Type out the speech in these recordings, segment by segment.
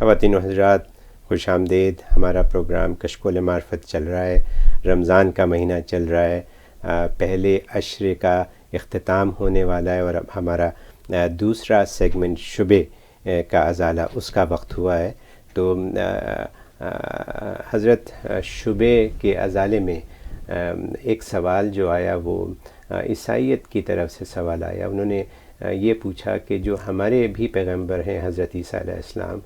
خواتین و حضرات، خوش آمدید۔ ہمارا پروگرام کشکول معرفت چل رہا ہے، رمضان کا مہینہ چل رہا ہے، پہلے عشرے کا اختتام ہونے والا ہے اور اب ہمارا دوسرا سیگمنٹ شبے کا ازالہ اس کا وقت ہوا ہے۔ تو حضرت شبے کے ازالے میں ایک سوال جو آیا وہ عیسائیت کی طرف سے سوال آیا۔ انہوں نے یہ پوچھا کہ جو ہمارے بھی پیغمبر ہیں حضرت عیسیٰ علیہ السلام،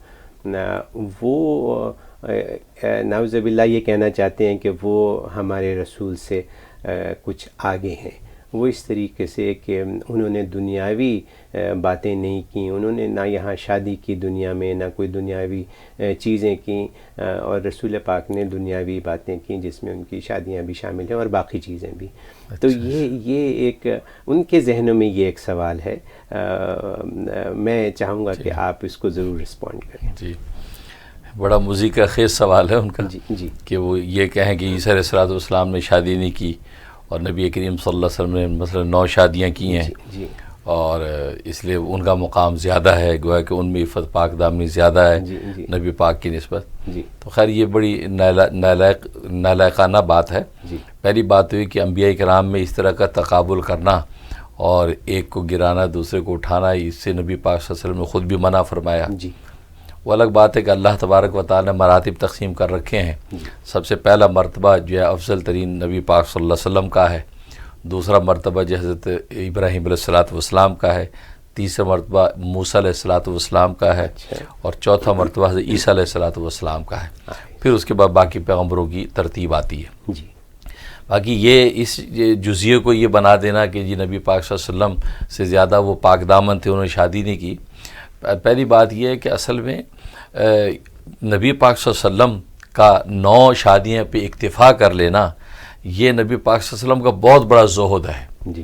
وہ نعوذ باللہ یہ کہنا چاہتے ہیں کہ وہ ہمارے رسول سے کچھ آگے ہیں، وہ اس طریقے سے کہ انہوں نے دنیاوی باتیں نہیں کیں، انہوں نے نہ یہاں شادی کی دنیا میں، نہ کوئی دنیاوی چیزیں کیں، اور رسول پاک نے دنیاوی باتیں کیں جس میں ان کی شادیاں بھی شامل ہیں اور باقی چیزیں بھی۔ تو یہ ایک ان کے ذہنوں میں یہ ایک سوال ہے، میں چاہوں گا کہ آپ اس کو ضرور رسپونڈ کریں۔ جی، بڑا موزیکا خیز سوال ہے ان کا، جی کہ وہ یہ کہیں کہ عیسیٰ علیہ السلام نے شادی نہیں کی اور نبی کریم صلی اللہ علیہ وسلم نے مثلا 9 شادیاں کی ہیں، جی اور اس لیے ان کا مقام زیادہ ہے، گویا کہ ان میں عفت پاک دامنی زیادہ ہے نبی پاک کی نسبت۔ تو خیر یہ بڑی نالائقانہ بات ہے۔ پہلی بات ہوئی کہ انبیاء کرام میں اس طرح کا تقابل کرنا اور ایک کو گرانا دوسرے کو اٹھانا، اس سے نبی پاک صلی اللہ علیہ وسلم نے خود بھی منع فرمایا۔ وہ الگ بات ہے کہ اللہ تبارک و تعالی نے مراتب تقسیم کر رکھے ہیں۔ سب سے پہلا مرتبہ جو ہے افضل ترین نبی پاک صلی اللہ علیہ وسلم کا ہے، دوسرا مرتبہ جو حضرت ابراہیم علیہ السلام کا ہے، تیسرا مرتبہ موسیٰ علیہ السلام کا ہے، اور چوتھا مرتبہ حضرت عیسیٰ علیہ السلام کا ہے۔ پھر اس کے بعد باقی پیغمبروں کی ترتیب آتی ہے۔ باقی یہ اس جزیے کو یہ بنا دینا کہ جی نبی پاک صلی اللہ علیہ وسلم سے زیادہ وہ پاک دامن تھے، انہوں نے شادی نہیں کی۔ پہلی بات یہ ہے کہ اصل میں نبی پاک صلی اللہ علیہ وسلم کا 9 شادیاں پہ اکتفا کر لینا، یہ نبی پاک صلی اللہ علیہ وسلم کا بہت بڑا زہد ہے۔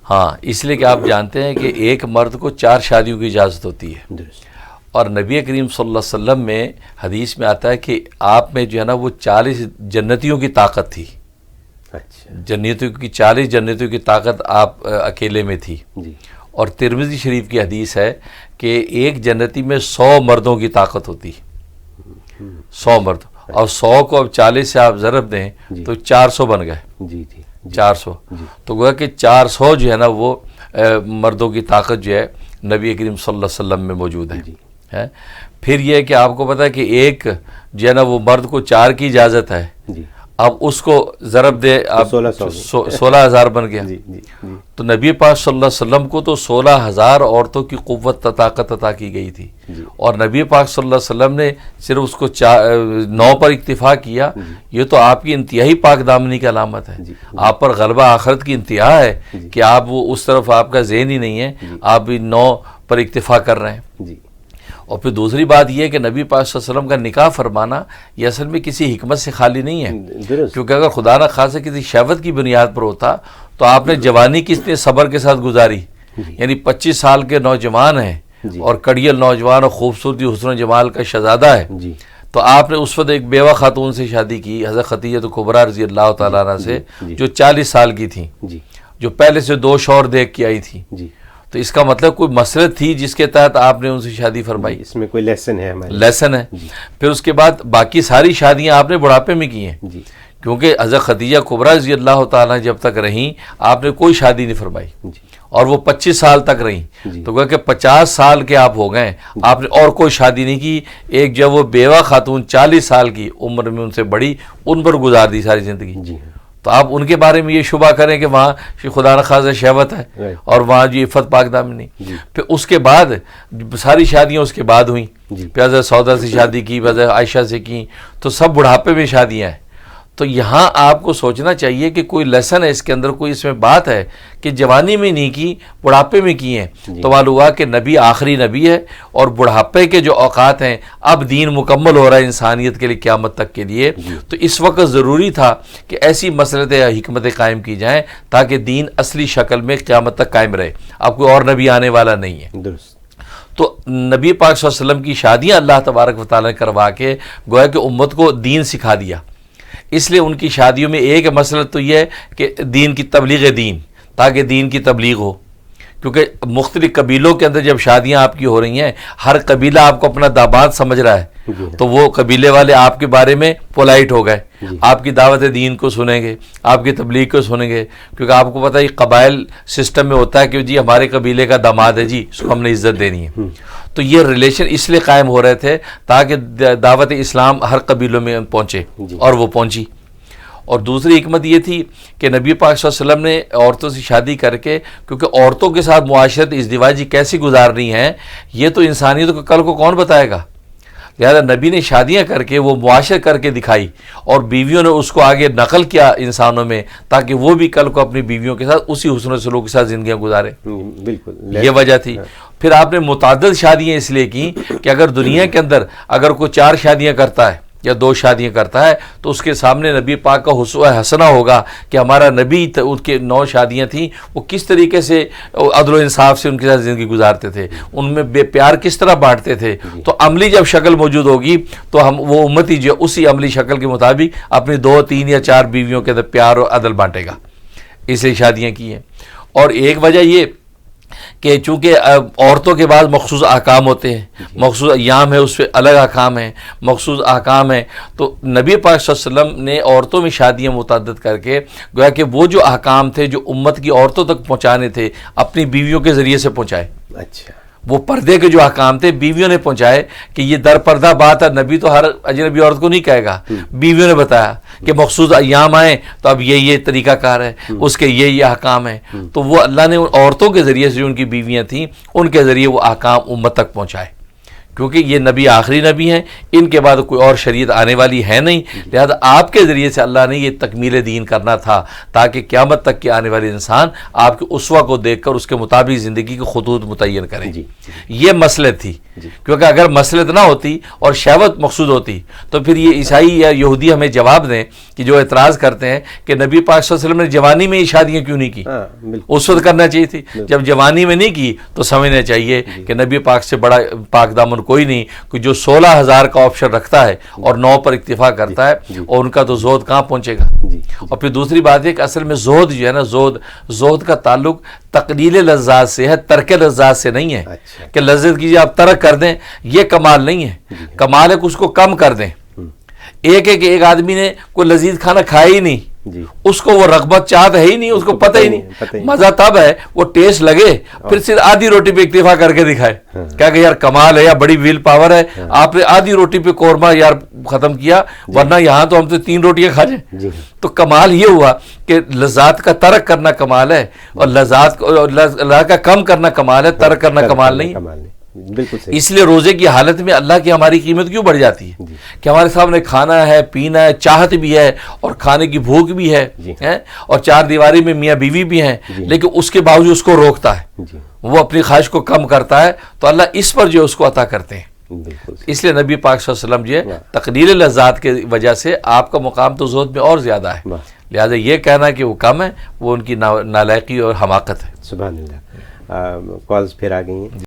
ہاں، اس لیے کہ آپ جانتے ہیں کہ ایک مرد کو 4 شادیوں کی اجازت ہوتی ہے، اور نبی کریم صلی اللہ علیہ وسلم میں حدیث میں آتا ہے کہ آپ میں جو ہے نا وہ 40 جنتیوں کی طاقت تھی، جنتیوں کی 40 جنتیوں کی طاقت آپ اکیلے میں تھی۔ اور ترمذی شریف کی حدیث ہے کہ ایک جنتی میں 100 مردوں کی طاقت ہوتی، 100 مرد، اور 100 کو اب 40 سے آپ ضرب دیں تو 400 بن گئے، 400۔ تو گویا کہ 400 جو ہے نا وہ مردوں کی طاقت جو ہے نبی کریم صلی اللہ علیہ وسلم میں موجود ہے۔ پھر یہ ہے کہ آپ کو پتہ ہے کہ ایک جو ہے نا وہ مرد کو 4 کی اجازت ہے، اب اس کو ضرب دے آپ 16,000 بن گیا۔ تو نبی پاک صلی اللہ علیہ وسلم کو تو 16,000 عورتوں کی قوت طاقت عطا کی گئی تھی، اور نبی پاک صلی اللہ علیہ وسلم نے صرف اس کو 9 پر اکتفا کیا۔ یہ تو آپ کی انتہائی پاک دامنی کی علامت ہے، آپ پر غلبہ آخرت کی انتہا ہے کہ آپ وہ اس طرف آپ کا ذہن ہی نہیں ہے، آپ 9 پر اکتفا کر رہے ہیں۔ اور پھر دوسری بات یہ ہے کہ نبی پاک صلی اللہ علیہ وسلم کا نکاح فرمانا یہ اصل میں کسی حکمت سے خالی نہیں ہے، کیونکہ اگر خدا نہ خاصہ کسی شہوت کی بنیاد پر ہوتا تو آپ نے جوانی کس نے صبر کے ساتھ گزاری، یعنی 25 سال کے نوجوان ہیں اور کڑیل نوجوان اور خوبصورتی حسن و جمال کا شہزادہ ہے، تو آپ نے اس وقت ایک بیوہ خاتون سے شادی کی، حضرت خدیجہ کبریٰ رضی اللہ تعالیٰ عنہ سے، جو 40 سال کی تھیں، جو پہلے سے 2 شوہر دیکھ کے آئی تھی۔ تو اس کا مطلب کوئی مسئلہ تھی جس کے تحت آپ نے ان سے شادی فرمائی، اس میں کوئی لیسن ہے، لیسن ہے۔ پھر اس کے بعد باقی ساری شادیاں آپ نے بڑھاپے میں کی ہیں، کیونکہ حضرت خدیجہ کبریٰ رضی اللہ تعالیٰ جب تک رہیں آپ نے کوئی شادی نہیں فرمائی، اور وہ 25 سال تک رہیں، تو کہ 50 سال کے آپ ہو گئے، آپ نے اور کوئی شادی نہیں کی۔ ایک جب وہ بیوہ خاتون 40 سال کی عمر میں ان سے بڑی، ان پر گزار دی ساری زندگی۔ تو آپ ان کے بارے میں یہ شبہ کریں کہ وہاں خدا نخواستہ شہوت ہے اور وہاں جو عفت پاک دامنی۔ پھر اس کے بعد ساری شادیاں اس کے بعد ہوئیں، پھر حضرت سودا سے شادی کی، حضرت عائشہ سے کی، تو سب بڑھاپے میں شادیاں ہیں۔ تو یہاں آپ کو سوچنا چاہیے کہ کوئی لیسن ہے اس کے اندر، کوئی اس میں بات ہے کہ جوانی میں نہیں کی، بڑھاپے میں کی ہیں۔ تو معلوم ہوا کہ نبی آخری نبی ہے، اور بڑھاپے کے جو اوقات ہیں، اب دین مکمل ہو رہا ہے انسانیت کے لیے قیامت تک کے لیے، تو اس وقت ضروری تھا کہ ایسی مسلطیں یا حکمتیں قائم کی جائیں تاکہ دین اصلی شکل میں قیامت تک قائم رہے۔ اب کوئی اور نبی آنے والا نہیں ہے۔ تو نبی پاک صلی اللہ علیہ وسلم کی شادیاں اللہ تبارک و تعالیٰ نے کروا کے گویا کہ امت کو دین سکھا دیا۔ اس لیے ان کی شادیوں میں ایک مسئلہ تو یہ ہے کہ دین کی تبلیغ دین، تاکہ دین کی تبلیغ ہو، کیونکہ مختلف قبیلوں کے اندر جب شادیاں آپ کی ہو رہی ہیں، ہر قبیلہ آپ کو اپنا داماد سمجھ رہا ہے، تو وہ قبیلے والے آپ کے بارے میں پولائٹ ہو گئے، آپ کی دعوت دین کو سنیں گے، آپ کی تبلیغ کو سنیں گے، کیونکہ آپ کو پتہ ہے قبائل سسٹم میں ہوتا ہے کہ جی ہمارے قبیلے کا داماد ہے جی، اس کو ہم نے عزت دینی ہے. تو یہ ریلیشن اس لیے قائم ہو رہے تھے تاکہ دعوت اسلام ہر قبیلوں میں پہنچے، اور وہ پہنچی. اور دوسری حکمت یہ تھی کہ نبی پاک صلی اللہ علیہ وسلم نے عورتوں سے شادی کر کے، کیونکہ عورتوں کے ساتھ معاشرت ازدواجی کیسی گزارنی ہے یہ تو انسانیت کو کل کو کون بتائے گا. لہذا نبی نے شادیاں کر کے وہ معاشرت کر کے دکھائی، اور بیویوں نے اس کو آگے نقل کیا انسانوں میں، تاکہ وہ بھی کل کو اپنی بیویوں کے ساتھ اسی حسن و سلوک کے ساتھ زندگیاں گزاریں. بالکل یہ وجہ تھی. پھر آپ نے متعدد شادیاں اس لیے کی کہ اگر دنیا کے اندر اگر کوئی 4 شادیاں کرتا ہے یا 2 شادیاں کرتا ہے تو اس کے سامنے نبی پاک کا اسوہ حسنہ ہوگا کہ ہمارا نبی ان کے 9 شادیاں تھیں، وہ کس طریقے سے عدل و انصاف سے ان کے ساتھ زندگی گزارتے تھے، ان میں بے پیار کس طرح بانٹتے تھے. تو عملی جب شکل موجود ہوگی تو وہ امتی جو اسی عملی شکل کے مطابق اپنی 2 3 یا 4 بیویوں کے اندر پیار اور عدل بانٹے گا. اس لیے شادیاں کی ہیں. اور ایک وجہ یہ کہ چونکہ عورتوں کے بعد مخصوص احکام ہوتے ہیں، مخصوص ایام ہے، اس پہ الگ احکام ہیں، مخصوص احکام ہیں، تو نبی پاک صلی اللہ علیہ وسلم نے عورتوں میں شادیاں متعدد کر کے گویا کہ وہ جو احکام تھے جو امت کی عورتوں تک پہنچانے تھے اپنی بیویوں کے ذریعے سے پہنچائے. اچھا، وہ پردے کے جو احکام تھے بیویوں نے پہنچائے کہ یہ در پردہ بات ہے. نبی تو ہر اجنبی عورت کو نہیں کہے گا، بیویوں نے بتایا کہ مخصوص ایام آئیں تو اب یہ طریقہ کار ہے، اس کے یہ احکام ہیں. تو وہ اللہ نے ان عورتوں کے ذریعے سے جو ان کی بیویاں تھیں ان کے ذریعے وہ احکام امت تک پہنچائے، کیونکہ یہ نبی آخری نبی ہیں، ان کے بعد کوئی اور شریعت آنے والی ہے نہیں. لہذا آپ کے ذریعے سے اللہ نے یہ تکمیل دین کرنا تھا تاکہ قیامت تک کے آنے والے انسان آپ کے اسوہ کو دیکھ کر اس کے مطابق زندگی کے خطوط متعین کریں. یہ مصلحت تھی، کیونکہ اگر مصلحت نہ ہوتی اور شہوت مقصود ہوتی تو پھر یہ عیسائی یا یہودی ہمیں جواب دیں کہ جو اعتراض کرتے ہیں کہ نبی پاک صلی اللہ علیہ وسلم نے جوانی میں یہ شادیاں کیوں نہیں کی. اس وقت کرنا چاہیے تھی، جب جوانی میں نہیں کی تو سمجھنا چاہیے کہ نبی پاک سے بڑا پاک دامن کوئی نہیں کہ جو 16,000 کا آپشن رکھتا ہے اور 9 پر اکتفا کرتا ہے، اور ان کا تو زہد کہاں پہنچے گا. اور پھر دوسری بات ہے کہ اصل میں زہد جو ہے نا، زہد کا تعلق تقلیل لذات سے ہے، ترک لذات سے نہیں ہے. کہ لذت کیجیے آپ ترک کر دیں، یہ کمال نہیں ہے. کمال ہے کہ اس کو کم کر دیں. ایک ہے کہ ایک آدمی نے کوئی لذیذ کھانا کھایا ہی نہیں، اس کو وہ رغبت چاہت ہے ہی نہیں، اس کو پتہ ہی نہیں. مزہ تب ہے وہ ٹیسٹ لگے، پھر صرف آدھی روٹی پہ اکتفا کر کے دکھائے کیا کہ یار کمال ہے یا بڑی ویل پاور ہے. آپ نے آدھی روٹی پہ قورمہ یار ختم کیا، ورنہ یہاں تو ہم تو 3 روٹیاں کھا جائیں. تو کمال یہ ہوا کہ لذات کا ترک کرنا کمال ہے، اور لذات کا کم کرنا کمال ہے، ترک کرنا کمال نہیں. اس لیے روزے کی حالت میں اللہ کی ہماری قیمت کیوں بڑھ جاتی ہے کہ ہمارے سامنے کھانا ہے، پینا ہے، چاہت بھی ہے اور کھانے کی بھوک بھی ہے، اور 4 دیواری میں میاں بیوی بھی ہیں، لیکن اس کے باوجود اس کو روکتا ہے، وہ اپنی خواہش کو کم کرتا ہے، تو اللہ اس پر جو اس کو عطا کرتے ہیں. اس لیے نبی پاک صلی اللہ علیہ وسلم جو تقلیل لذات کی وجہ سے آپ کا مقام تو زہد میں اور زیادہ ہے. لہذا یہ کہنا کہ وہ کم ہے وہ ان کی نالائقی اور حماقت ہے. سبحان اللہ. کالز پھر آ گئی ہیں.